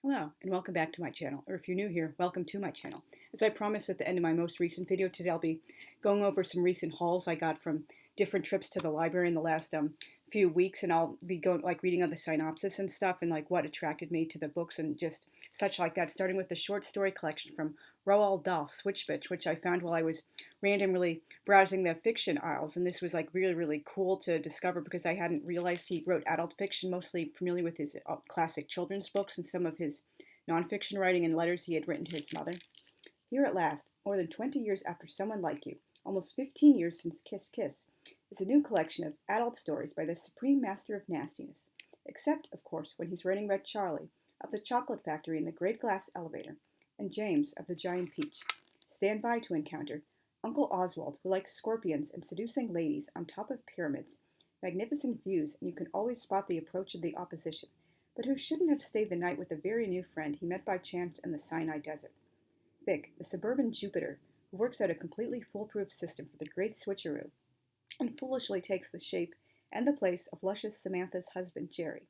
Hello, and welcome back to my channel, or if you're new here, welcome to my channel. As I promised at the end of my most recent video today, I'll be going over some recent hauls I got from different trips to the library in the last few weeks, and I'll be going reading on the synopsis and stuff, and what attracted me to the books and just such like that, starting with the short story collection from Roald Dahl, Switchbitch, which I found while I was randomly browsing the fiction aisles, and this was really cool to discover because I hadn't realized he wrote adult fiction, mostly familiar with his classic children's books and some of his nonfiction writing and letters he had written to his mother. Here at last, more than 20 years after Someone Like You, almost 15 years since Kiss Kiss, is a new collection of adult stories by the supreme master of nastiness, except, of course, when he's writing about Charlie of the chocolate factory in the great glass elevator, and James of the giant peach. Stand by to encounter Uncle Oswald, who likes scorpions and seducing ladies on top of pyramids, magnificent views, and you can always spot the approach of the opposition, but who shouldn't have stayed the night with a very new friend he met by chance in the Sinai Desert. Vic, the suburban Jupiter, who works out a completely foolproof system for the great switcheroo, and foolishly takes the shape and the place of luscious Samantha's husband, Jerry.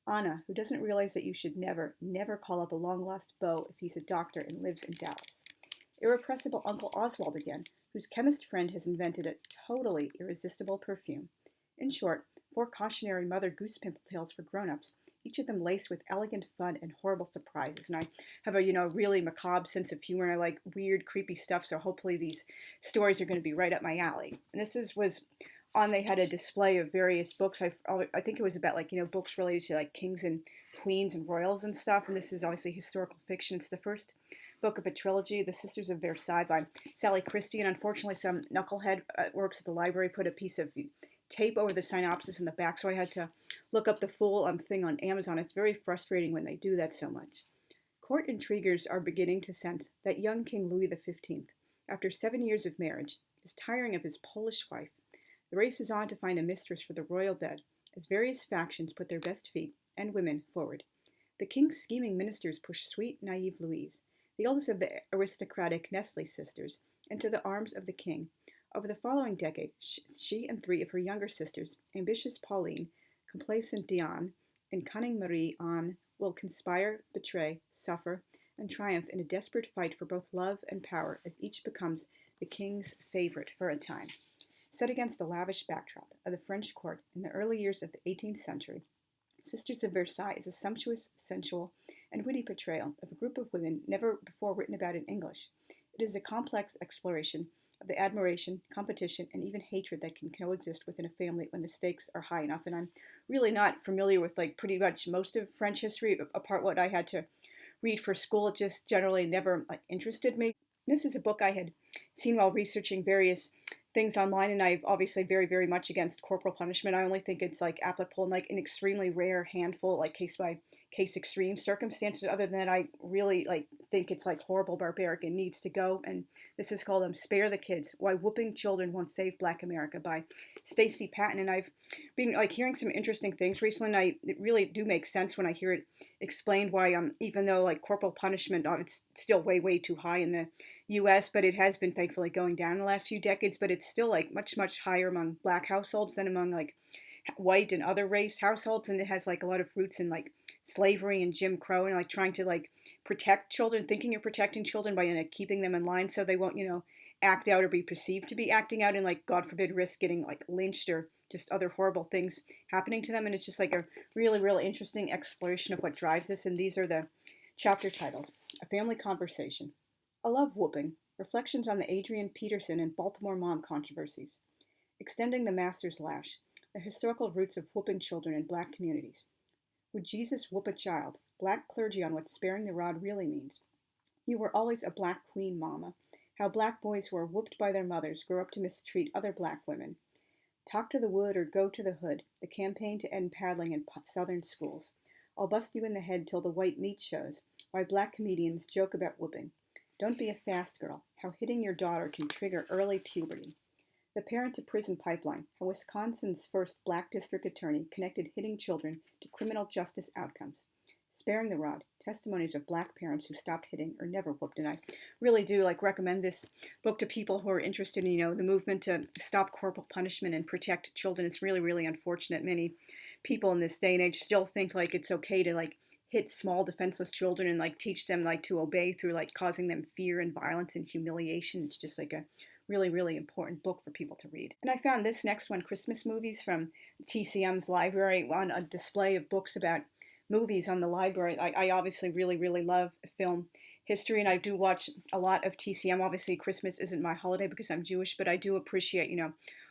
Anna, who doesn't realize that you should never call up a long-lost beau if he's a doctor and lives in Dallas. Irrepressible Uncle Oswald again, whose chemist friend has invented a totally irresistible perfume. In short, 4 cautionary Mother Goose Pimple tales for grown-ups, each of them laced with elegant fun and horrible surprises. And I have a really macabre sense of humor, and I like weird, creepy stuff, so hopefully these stories are going to be right up my alley. And was on, they had a display of various books. I think it was about books related to kings and queens and royals and stuff, and this is obviously historical fiction. It's the first book of a trilogy, The Sisters of Versailles by Sally Christie, and unfortunately some knucklehead works at the library put a piece of tape over the synopsis in the back, so I had to look up the full thing on Amazon. It's very frustrating when they do that so much. Court intriguers are beginning to sense that young King Louis XV, after 7 years of marriage, is tiring of his Polish wife. The race is on to find a mistress for the royal bed, as various factions put their best feet, and women, forward. The king's scheming ministers push sweet, naive Louise, the eldest of the aristocratic Lesley sisters, into the arms of the king. Over the following decade, she and 3 of her younger sisters, ambitious Pauline, complacent Diane, and cunning Marie Anne, will conspire, betray, suffer, and triumph in a desperate fight for both love and power as each becomes the king's favorite for a time. Set against the lavish backdrop of the French court in the early years of the 18th century, Sisters of Versailles is a sumptuous, sensual, and witty portrayal of a group of women never before written about in English. It is a complex exploration of the admiration, competition, and even hatred that can coexist within a family when the stakes are high enough. And I'm really not familiar with pretty much most of French history, apart what I had to read for school. It just generally never interested me. This is a book I had seen while researching various things online, and I've obviously very much against corporal punishment. I only think it's applicable in an extremely rare handful, case by case extreme circumstances. Other than that, I really think it's horrible, barbaric, and needs to go. And this is called Spare the Kids: Why Whooping Children Won't Save Black America by Stacey, Patton. And I've been hearing some interesting things recently, and it really do make sense when I hear it explained why even though corporal punishment it's still way too high in the U.S., but it has been thankfully going down in the last few decades, but it's still much higher among black households than among white and other race households, and it has a lot of roots in slavery and Jim Crow, and trying to protect children, thinking you're protecting children by keeping them in line so they won't act out or be perceived to be acting out and God forbid risk getting lynched or just other horrible things happening to them. And it's just a really interesting exploration of what drives this. And these are the chapter titles: A Family Conversation, A Love Whooping, Reflections on the Adrian Peterson and Baltimore Mom Controversies, Extending the Master's Lash, The Historical Roots of Whooping Children in Black Communities, Would Jesus Whoop a Child? Black Clergy on What Sparing the Rod Really Means, You Were Always a Black Queen, Mama, How Black Boys Who Are Whooped by Their Mothers Grow Up to Mistreat Other Black Women, Talk to the Wood or Go to the Hood, The Campaign to End Paddling in Southern Schools, I'll Bust You in the Head Till the White Meat Shows, Why Black Comedians Joke About Whooping, Don't Be a Fast Girl, How Hitting Your Daughter Can Trigger Early Puberty, The Parent to Prison Pipeline, How Wisconsin's first black district attorney connected hitting children to criminal justice outcomes, Sparing the Rod, Testimonies of Black Parents Who Stopped Hitting or Never Whooped. And I really do recommend this book to people who are interested in, the movement to stop corporal punishment and protect children. It's really unfortunate. Many people in this day and age still think it's okay to hit small defenseless children and like teach them like to obey through like causing them fear and violence and humiliation. It's just like a really, really important book for people to read. And I found this next one, Christmas Movies, from TCM's library, on a display of books about movies on the library. I obviously really, really love film history, and I do watch a lot of TCM. Obviously, Christmas isn't my holiday because I'm Jewish, but I do appreciate,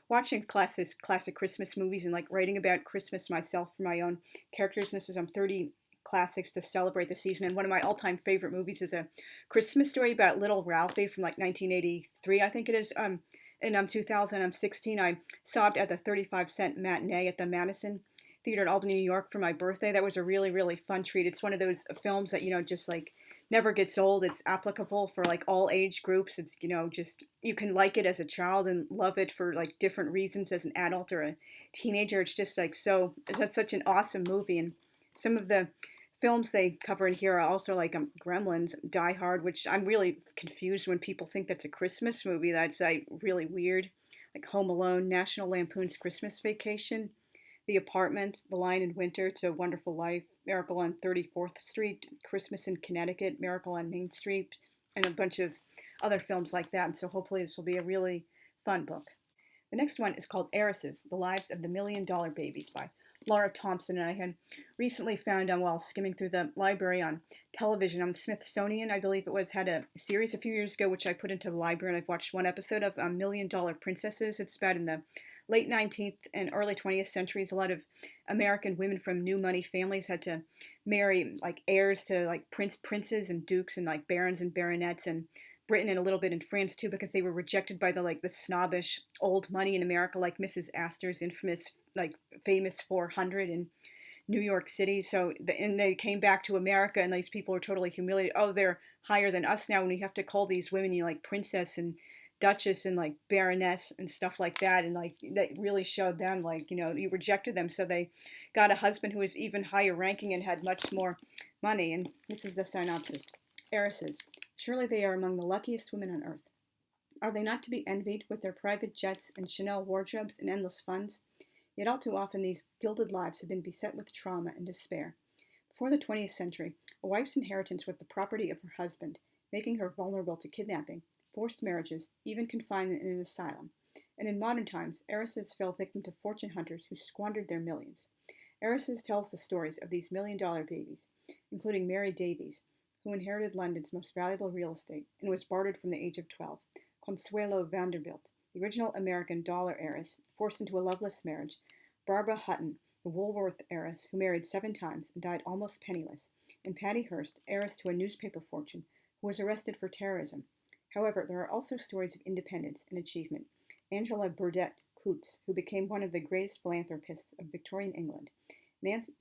watching classic Christmas movies and like writing about Christmas myself for my own characters. And this is 30 classics to celebrate the season. And one of my all-time favorite movies is A Christmas Story about Little Ralphie from like 1983, I think it is. In 2016, I saw it at the 35-cent matinee at the Madison Theater in Albany, New York for my birthday. That was a really, really fun treat. It's one of those films that, just like never gets old. It's applicable for like all age groups. It's, just, you can like it as a child and love it for like different reasons as an adult or a teenager. It's just like it's such an awesome movie. And some of the films they cover in here are also like Gremlins, Die Hard, which I'm really confused when people think that's a Christmas movie. That's like really weird. Like Home Alone, National Lampoon's Christmas Vacation, The Apartment, The Lion in Winter, It's a Wonderful Life, Miracle on 34th Street, Christmas in Connecticut, Miracle on Main Street, and a bunch of other films like that. And so hopefully this will be a really fun book. The next one is called Heiresses, The Lives of the $1,000,000 Babies by Laura Thompson. And I had recently found while skimming through the library on television, Smithsonian, I believe it was, had a series a few years ago, which I put into the library, and I've watched one episode of $1,000,000 Princesses. It's about in the late 19th and early 20th centuries. A lot of American women from new money families had to marry like heirs to like princes and dukes and like barons and baronets, and Britain and a little bit in France too, because they were rejected by the snobbish old money in America, like Mrs. Astor's infamous famous 400 in New York City. So and they came back to America, and these people were totally humiliated. Oh, they're higher than us now, and we have to call these women like princess and duchess and like baroness and stuff like that. And like that really showed them you rejected them, so they got a husband who was even higher ranking and had much more money. And this is the synopsis. Heiresses. Surely they are among the luckiest women on earth. Are they not to be envied with their private jets and Chanel wardrobes and endless funds? Yet all too often these gilded lives have been beset with trauma and despair. Before the 20th century, a wife's inheritance was the property of her husband, making her vulnerable to kidnapping, forced marriages, even confinement in an asylum. And in modern times, heiresses fell victim to fortune hunters who squandered their millions. Heiresses tells the stories of these $1,000,000 babies, including Mary Davies, who inherited London's most valuable real estate and was bartered from the age of 12, Consuelo Vanderbilt, the original American dollar heiress, forced into a loveless marriage, Barbara Hutton, the Woolworth heiress, who married 7 times and died almost penniless, and Patty Hearst, heiress to a newspaper fortune, who was arrested for terrorism. However, there are also stories of independence and achievement. Angela Burdett Coutts, who became one of the greatest philanthropists of Victorian England,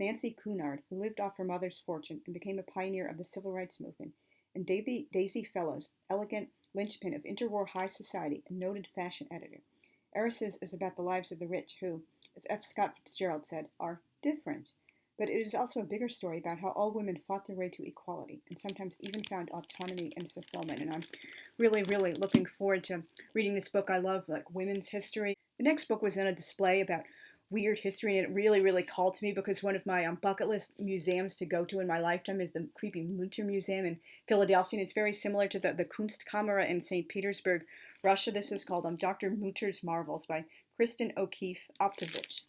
Nancy Cunard, who lived off her mother's fortune and became a pioneer of the civil rights movement, and Daisy Fellows, elegant linchpin of interwar high society and noted fashion editor. Heiresses is about the lives of the rich who, as F. Scott Fitzgerald said, are different. But it is also a bigger story about how all women fought their way to equality and sometimes even found autonomy and fulfillment. And I'm really, really looking forward to reading this book. I love women's history. The next book was in a display about weird history, and it really, really called to me because one of my bucket list museums to go to in my lifetime is the creepy Mütter Museum in Philadelphia, and it's very similar to the Kunstkamera in St. Petersburg, Russia. This is called Dr. Mütter's Marvels by Cristin O'Keeffe Aptowicz.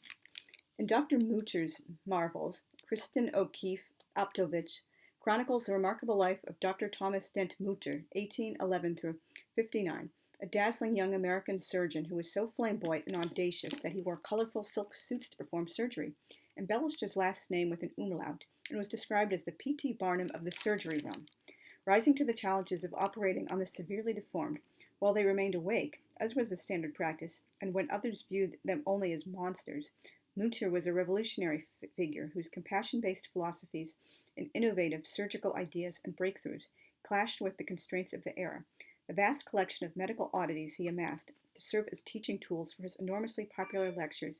In Dr. Mütter's Marvels, Cristin O'Keeffe Aptowicz chronicles the remarkable life of Dr. Thomas Dent Mütter, 1811 through 59, a dazzling young American surgeon who was so flamboyant and audacious that he wore colorful silk suits to perform surgery, embellished his last name with an umlaut, and was described as the P.T. Barnum of the surgery room. Rising to the challenges of operating on the severely deformed, while they remained awake, as was the standard practice, and when others viewed them only as monsters, Mütter was a revolutionary figure whose compassion-based philosophies and innovative surgical ideas and breakthroughs clashed with the constraints of the era. The vast collection of medical oddities he amassed to serve as teaching tools for his enormously popular lectures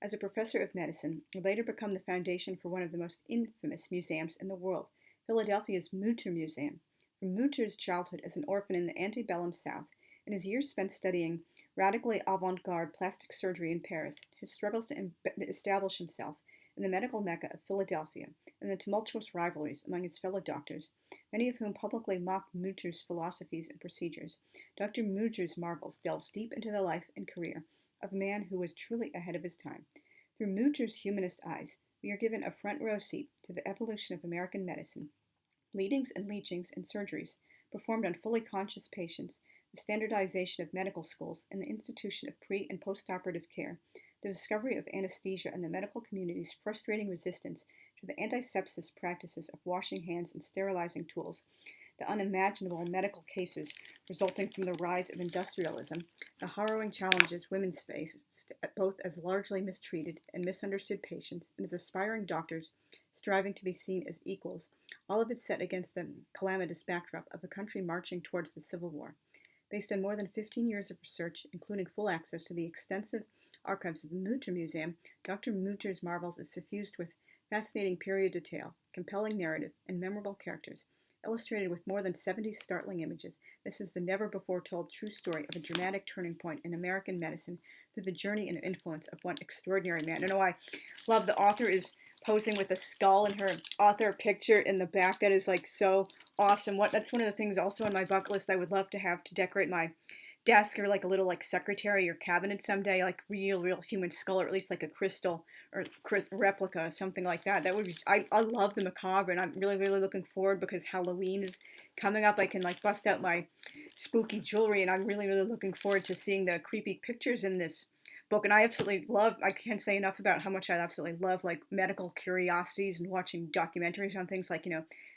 as a professor of medicine would later become the foundation for one of the most infamous museums in the world, Philadelphia's Mütter Museum. From Mütter's childhood as an orphan in the antebellum South and his years spent studying radically avant-garde plastic surgery in Paris, his struggles to establish himself in the medical mecca of Philadelphia, and the tumultuous rivalries among his fellow doctors, many of whom publicly mocked Mütter's philosophies and procedures. Dr. Mütter's Marvels delves deep into the life and career of a man who was truly ahead of his time. Through Mütter's humanist eyes, we are given a front row seat to the evolution of American medicine, bleedings and leechings and surgeries performed on fully conscious patients, the standardization of medical schools, and the institution of pre- and post-operative care, the discovery of anesthesia and the medical community's frustrating resistance to the antisepsis practices of washing hands and sterilizing tools, the unimaginable medical cases resulting from the rise of industrialism, the harrowing challenges women faced, both as largely mistreated and misunderstood patients and as aspiring doctors striving to be seen as equals, all of it set against the calamitous backdrop of a country marching towards the Civil War. Based on more than 15 years of research, including full access to the extensive archives of the Mütter Museum, Dr. Mütter's Marvels is suffused with fascinating period detail, compelling narrative, and memorable characters. Illustrated with more than 70 startling images, this is the never-before-told true story of a dramatic turning point in American medicine through the journey and influence of one extraordinary man. I know I love the author is posing with a skull in her author picture in the back. That is like so awesome. That's one of the things also on my bucket list I would love to have to decorate my desk or like a little like secretary or cabinet someday, like real human skull, or at least like a crystal or replica, something like that. That would be, I love the macabre, and I'm really looking forward because Halloween is coming up. I can like bust out my spooky jewelry, and I'm really looking forward to seeing the creepy pictures in this book. And I absolutely love, I can't say enough about how much I absolutely love like medical curiosities and watching documentaries on things like,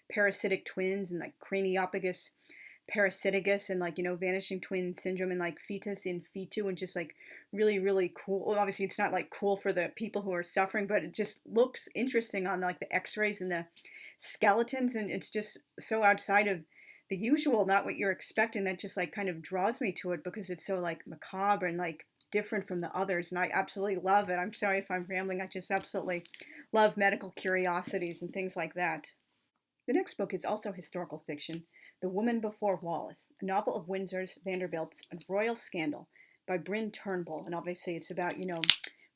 parasitic twins and like craniopagus parasitigus and like, vanishing twin syndrome and like fetus in fetu, and just like really cool. Well, obviously it's not like cool for the people who are suffering, but it just looks interesting on like the x-rays and the skeletons, and it's just so outside of the usual, not what you're expecting, that just like kind of draws me to it because it's so like macabre and like different from the others, and I absolutely love it. I'm sorry if I'm rambling. I just absolutely love medical curiosities and things like that. The next book is also historical fiction, The Woman Before Wallace, a novel of Windsor's, Vanderbilt's, and royal scandal by Bryn Turnbull, and obviously it's about,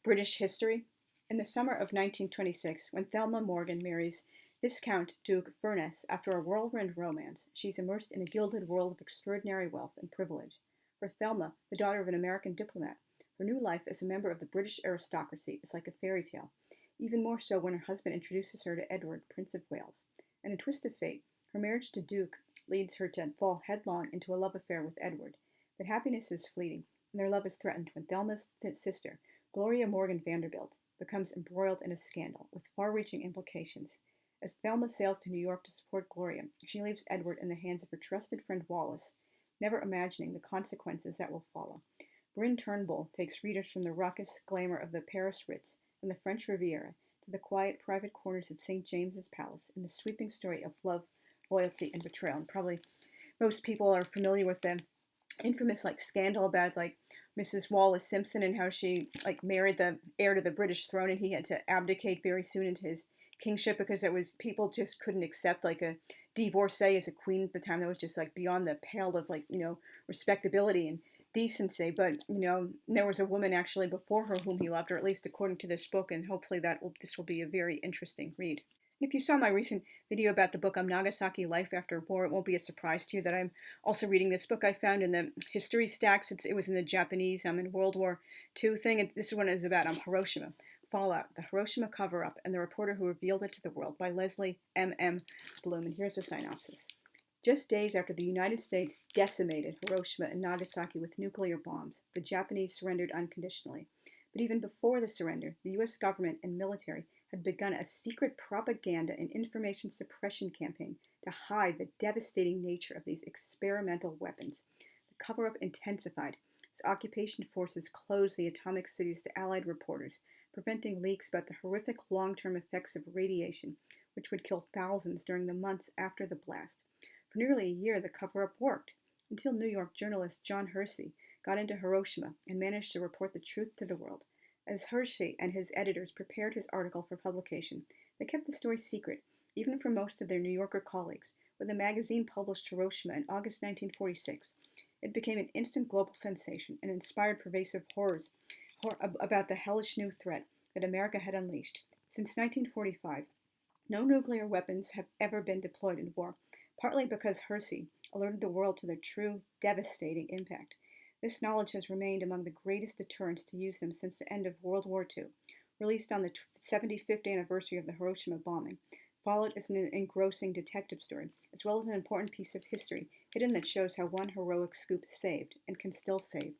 British history. In the summer of 1926, when Thelma Morgan marries Viscount Duke Furness after a whirlwind romance, she's immersed in a gilded world of extraordinary wealth and privilege. For Thelma, the daughter of an American diplomat, her new life as a member of the British aristocracy is like a fairy tale, even more so when her husband introduces her to Edward, Prince of Wales. In a twist of fate, her marriage to Duke leads her to fall headlong into a love affair with Edward. But happiness is fleeting, and their love is threatened when Thelma's sister, Gloria Morgan Vanderbilt, becomes embroiled in a scandal with far-reaching implications. As Thelma sails to New York to support Gloria, she leaves Edward in the hands of her trusted friend Wallace, never imagining the consequences that will follow. Bryn Turnbull takes readers from the raucous glamour of the Paris Ritz and the French Riviera to the quiet, private corners of St. James's Palace in the sweeping story of love, loyalty, and betrayal. And probably most people are familiar with the infamous scandal about Mrs. Wallis Simpson and how she married the heir to the British throne, and he had to abdicate very soon into his kingship because people just couldn't accept a divorcee as a queen at the time. That was just beyond the pale of respectability and decency. But there was a woman actually before her whom he loved, or at least according to this book, and hopefully this will be a very interesting read. If you saw my recent video about the book Nagasaki Life After War, it won't be a surprise to you that I'm also reading this book I found in the history stacks. It was in the Japanese in World War II thing, and this one is about Hiroshima Fallout, the Hiroshima cover-up, and the reporter who revealed it to the world by Lesley M.M. Blume. And here's the synopsis. Just days after the United States decimated Hiroshima and Nagasaki with nuclear bombs, the Japanese surrendered unconditionally. But even before the surrender, the U.S. government and military had begun a secret propaganda and information suppression campaign to hide the devastating nature of these experimental weapons. The cover-up intensified as occupation forces closed the atomic cities to Allied reporters, preventing leaks about the horrific long-term effects of radiation, which would kill thousands during the months after the blast. For nearly a year, the cover-up worked, until New York journalist John Hersey got into Hiroshima and managed to report the truth to the world. As Hersey and his editors prepared his article for publication, they kept the story secret, even from most of their New Yorker colleagues. When the magazine published Hiroshima in August 1946, it became an instant global sensation and inspired pervasive horrors about the hellish new threat that America had unleashed. Since 1945, no nuclear weapons have ever been deployed in war, partly because Hesse alerted the world to their true, devastating impact. This knowledge has remained among the greatest deterrents to use them since the end of World War II. Released on the 75th anniversary of the Hiroshima bombing, Fallout is an engrossing detective story, as well as an important piece of history hidden that shows how one heroic scoop saved, and can still save,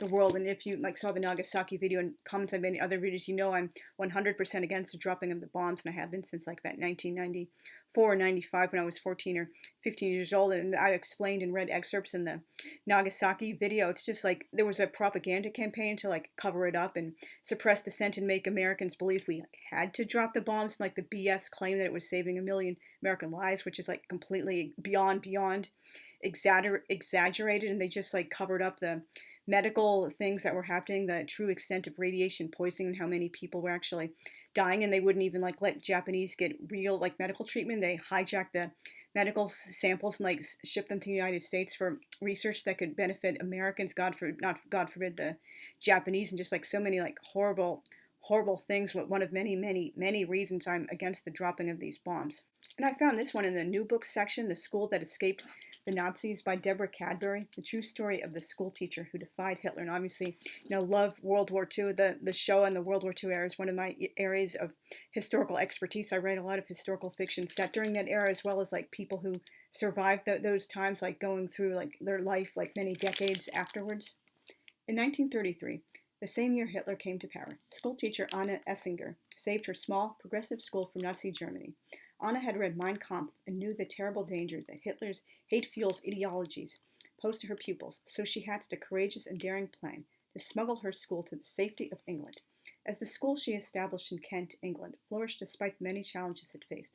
the world. And if you saw the Nagasaki video and comments I've made in other videos, you know I'm 100% against the dropping of the bombs, and I have been since like about 1994 or 95 when I was 14 or 15 years old. And I explained and read excerpts in the Nagasaki video. It's just like there was a propaganda campaign to like cover it up and suppress dissent and make Americans believe we had to drop the bombs, and like the BS claim that it was saving a million American lives, which is like completely beyond exaggerated, and they just like covered up the medical things that were happening, the true extent of radiation poisoning and how many people were actually dying. And they wouldn't even like let Japanese get real like medical treatment. They hijacked the medical samples and like ship them to the United States for research that could benefit Americans, God forbid the Japanese, and just like so many like horrible things. One of many reasons I'm against the dropping of these bombs. And I found this one in the new books section, The School That Escaped the Nazis by Deborah Cadbury, the true story of the school teacher who defied Hitler. And obviously, love World War II. The show and the World War II era is one of my areas of historical expertise. I write a lot of historical fiction set during that era, as well as like people who survived those times, like going through like their life like many decades afterwards. In 1933, the same year Hitler came to power, schoolteacher Anna Essinger saved her small, progressive school from Nazi Germany. Anna had read Mein Kampf and knew the terrible danger that Hitler's hate-fueled ideologies posed to her pupils, so she hatched a courageous and daring plan to smuggle her school to the safety of England. As the school she established in Kent, England, flourished despite the many challenges it faced,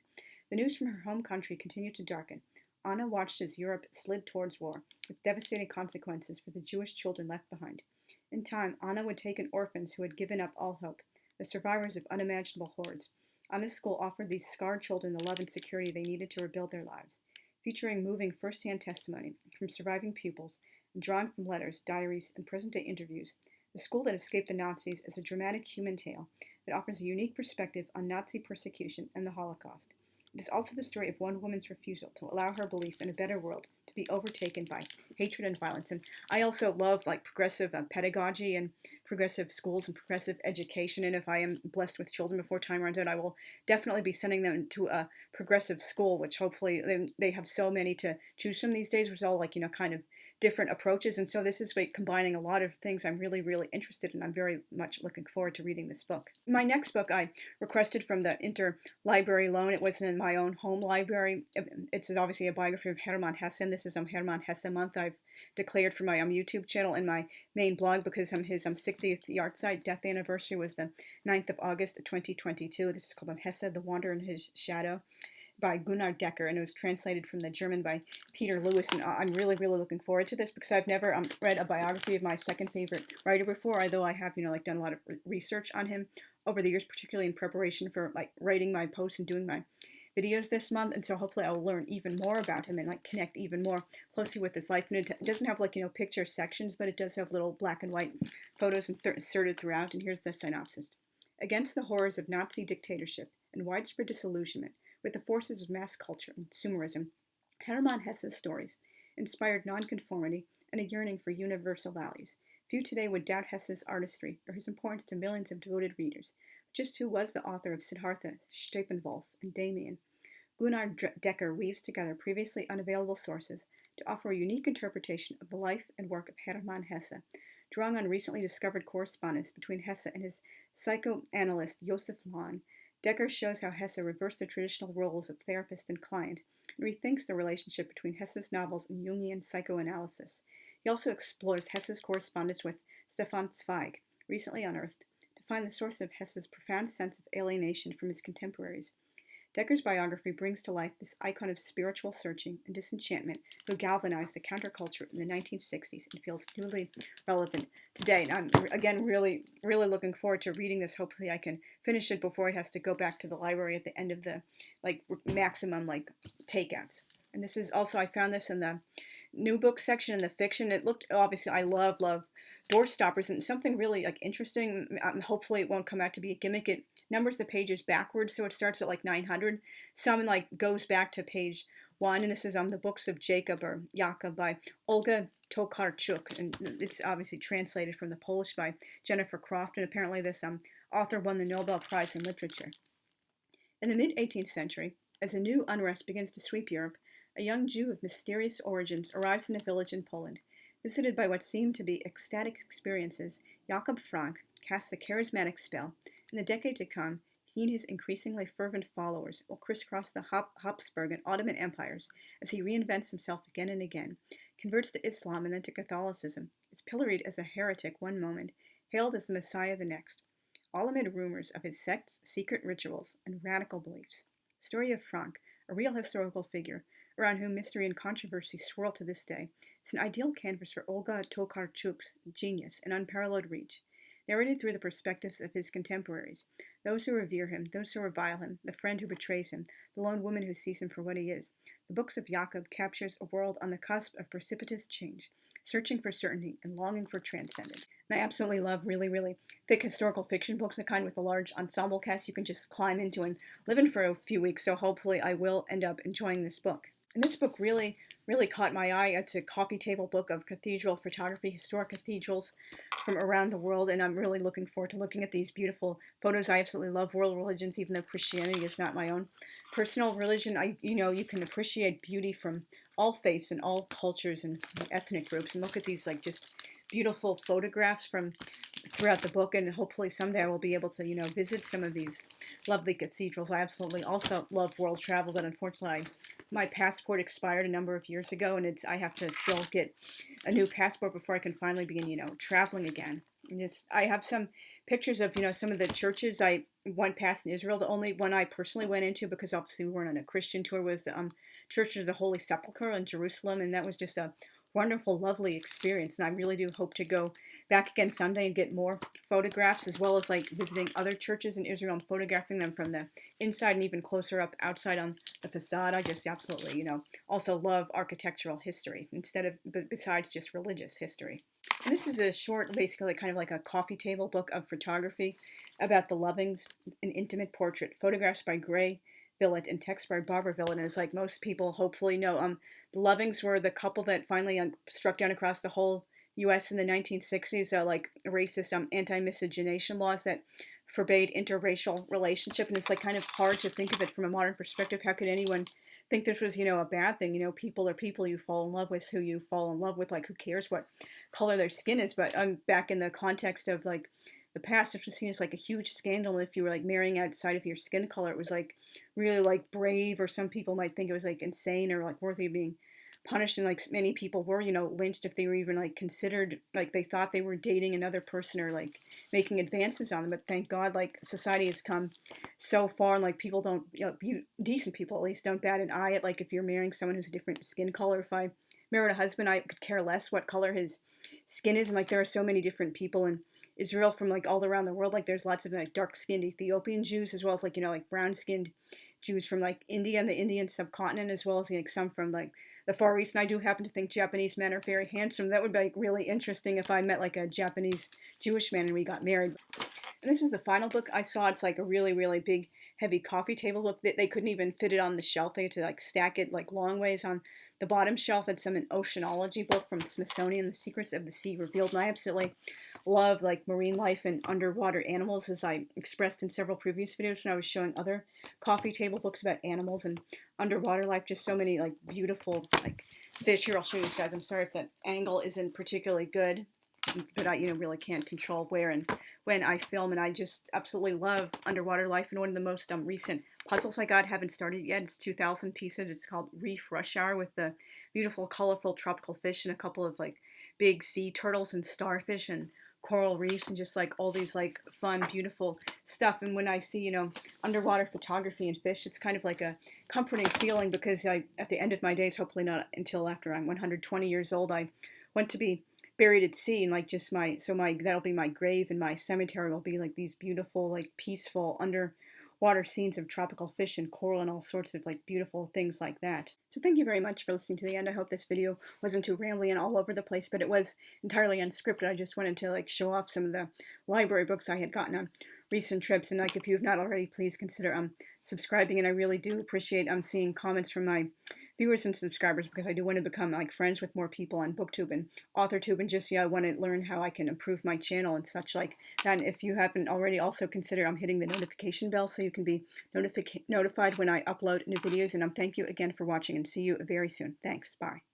the news from her home country continued to darken. Anna watched as Europe slid towards war, with devastating consequences for the Jewish children left behind. In time, Anna would take in orphans who had given up all hope, the survivors of unimaginable horrors. Anna's school offered these scarred children the love and security they needed to rebuild their lives, featuring moving first-hand testimony from surviving pupils and drawing from letters, diaries, and present-day interviews. The School That Escaped the Nazis is a dramatic human tale that offers a unique perspective on Nazi persecution and the Holocaust. It is also the story of one woman's refusal to allow her belief in a better world to be overtaken by hatred and violence. And I also love like progressive pedagogy and progressive schools and progressive education. And if I am blessed with children before time runs out, I will definitely be sending them to a progressive school, which hopefully they have so many to choose from these days, which is all like, kind of different approaches. And so this is like combining a lot of things I'm really interested in. I'm very much looking forward to reading this book. My next book I requested from the interlibrary loan. It was in my own home library. It's obviously a biography of Herman Hesse, and this is Herman Hesse month. I've declared for my YouTube channel and my main blog because his 60th yahrzeit death anniversary was the 9th of August 2022. This is called Hesse, The Wanderer in His Shadow, by Gunnar, and it was translated from the German by Peter Lewis. And I'm really looking forward to this because I've never read a biography of my second favorite writer before, although I have done a lot of research on him over the years, particularly in preparation for like writing my posts and doing my videos this month. And so hopefully I will learn even more about him and like connect even more closely with his life. And it doesn't have like picture sections, but it does have little black and white photos inserted throughout. And here's the synopsis. Against the horrors of Nazi dictatorship and widespread disillusionment with the forces of mass culture and consumerism, Herman Hesse's stories inspired nonconformity and a yearning for universal values. Few today would doubt Hesse's artistry or his importance to millions of devoted readers. But just who was the author of Siddhartha, Steppenwolf, and Damien? Gunnar Decker weaves together previously unavailable sources to offer a unique interpretation of the life and work of Herman Hesse, drawing on recently discovered correspondence between Hesse and his psychoanalyst Josef Lahn. Decker shows how Hesse reversed the traditional roles of therapist and client and rethinks the relationship between Hesse's novels and Jungian psychoanalysis. He also explores Hesse's correspondence with Stefan Zweig, recently unearthed, to find the source of Hesse's profound sense of alienation from his contemporaries. Decker's biography brings to life this icon of spiritual searching and disenchantment who galvanized the counterculture in the 1960s and feels newly relevant today. And I'm, again, really looking forward to reading this. Hopefully I can finish it before it has to go back to the library at the end of the maximum takeouts. And this is also, I found this in the new book section in the fiction. It looked, obviously, I love door stoppers, and something really like interesting. Hopefully it won't come out to be a gimmick. It numbers the pages backwards, so it starts at like 900. Some like goes back to page 1, and this is the Books of Jacob or Jakob by Olga Tokarczuk, and it's obviously translated from the Polish by Jennifer Croft, and apparently this author won the Nobel Prize in Literature. In the mid-18th century, as a new unrest begins to sweep Europe, a young Jew of mysterious origins arrives in a village in Poland. Visited by what seem to be ecstatic experiences, Jakob Frank casts a charismatic spell. In the decade to come, he and his increasingly fervent followers will crisscross the Habsburg and Ottoman empires as he reinvents himself again and again, converts to Islam and then to Catholicism, is pilloried as a heretic one moment, hailed as the Messiah the next, all amid rumors of his sect's secret rituals and radical beliefs. The story of Frank, a real historical figure, around whom mystery and controversy swirl to this day, is an ideal canvas for Olga Tokarczuk's genius and unparalleled reach, narrated through the perspectives of his contemporaries, those who revere him, those who revile him, the friend who betrays him, the lone woman who sees him for what he is. The Books of Jakob captures a world on the cusp of precipitous change, searching for certainty and longing for transcendence. And I absolutely love really, really thick historical fiction books, the kind with a large ensemble cast you can just climb into and live in for a few weeks, so hopefully I will end up enjoying this book. And this book really caught my eye. It's a coffee table book of cathedral photography, historic cathedrals from around the world, and I'm really looking forward to looking at these beautiful photos. I absolutely love world religions, even though Christianity is not my own personal religion. You can appreciate beauty from all faiths and all cultures and ethnic groups, and look at these like just beautiful photographs from throughout the book, and hopefully someday I will be able to, visit some of these lovely cathedrals. I absolutely also love world travel, but unfortunately my passport expired a number of years ago, and I have to still get a new passport before I can finally begin, traveling again. And I have some pictures of, some of the churches I went past in Israel. The only one I personally went into, because obviously we weren't on a Christian tour, was the Church of the Holy Sepulchre in Jerusalem, and that was just a wonderful, lovely experience, and I really do hope to go back again someday and get more photographs, as well as like visiting other churches in Israel and photographing them from the inside and even closer up outside on the facade. I just absolutely, also love architectural history besides just religious history. And this is a short, basically kind of like a coffee table book of photography about the Lovings, an intimate portrait, photographs by Gray Villett and text by Barbara Villett. And as like most people hopefully know, the Lovings were the couple that finally struck down across the whole U.S. in the 1960s, like racist anti-miscegenation laws that forbade interracial relationship. And it's like kind of hard to think of it from a modern perspective. How could anyone think this was, a bad thing? People are people. You fall in love with who you fall in love with. Like, who cares what color their skin is? But back in the context of like the past, it was seen as like a huge scandal if you were like marrying outside of your skin color. It was like really like brave, or some people might think it was like insane or like worthy of being punished, and like many people were, lynched if they were even like considered, like they thought they were dating another person or like making advances on them. But thank God, like society has come so far, and like people don't, decent people at least don't bat an eye at like if you're marrying someone who's a different skin color. If I married a husband, I could care less what color his skin is, and like there are so many different people in Israel from like all around the world. Like there's lots of like dark-skinned Ethiopian Jews, as well as like like brown-skinned Jews from like India and the Indian subcontinent, as well as like some from like the Far East. And I do happen to think Japanese men are very handsome. That would be like really interesting if I met like a Japanese Jewish man and we got married. And this is the final book I saw. It's like a really, really big, heavy coffee table book. They couldn't even fit it on the shelf. They had to like stack it like long ways on the bottom shelf. It's an oceanology book from the Smithsonian, The Secrets of the Sea Revealed. And I absolutely love like marine life and underwater animals, as I expressed in several previous videos when I was showing other coffee table books about animals and underwater life. Just so many like beautiful like fish. Here, I'll show you guys. I'm sorry if that angle isn't particularly good, but I really can't control where and when I film, and I just absolutely love underwater life. And one of the most recent puzzles I got, haven't started yet, it's 2,000 pieces. It's called Reef Rush Hour, with the beautiful colorful tropical fish and a couple of like big sea turtles and starfish and coral reefs and just like all these like fun beautiful stuff. And when I see underwater photography and fish, it's kind of like a comforting feeling, because at the end of my days, hopefully not until after I'm 120 years old, I want to be buried at sea, and like just that'll be my grave, and my cemetery will be like these beautiful like peaceful underwater water scenes of tropical fish and coral and all sorts of like beautiful things like that. So thank you very much for listening to the end. I hope this video wasn't too rambly and all over the place, but it was entirely unscripted. I just wanted to like show off some of the library books I had gotten on recent trips, and like if you have not already, please consider subscribing. And I really do appreciate seeing comments from my viewers and subscribers, because I do want to become like friends with more people on BookTube and AuthorTube, and just I want to learn how I can improve my channel and such like that. And if you haven't already, also consider hitting the notification bell so you can be notified when I upload new videos. And thank you again for watching, and see you very soon. Thanks. Bye.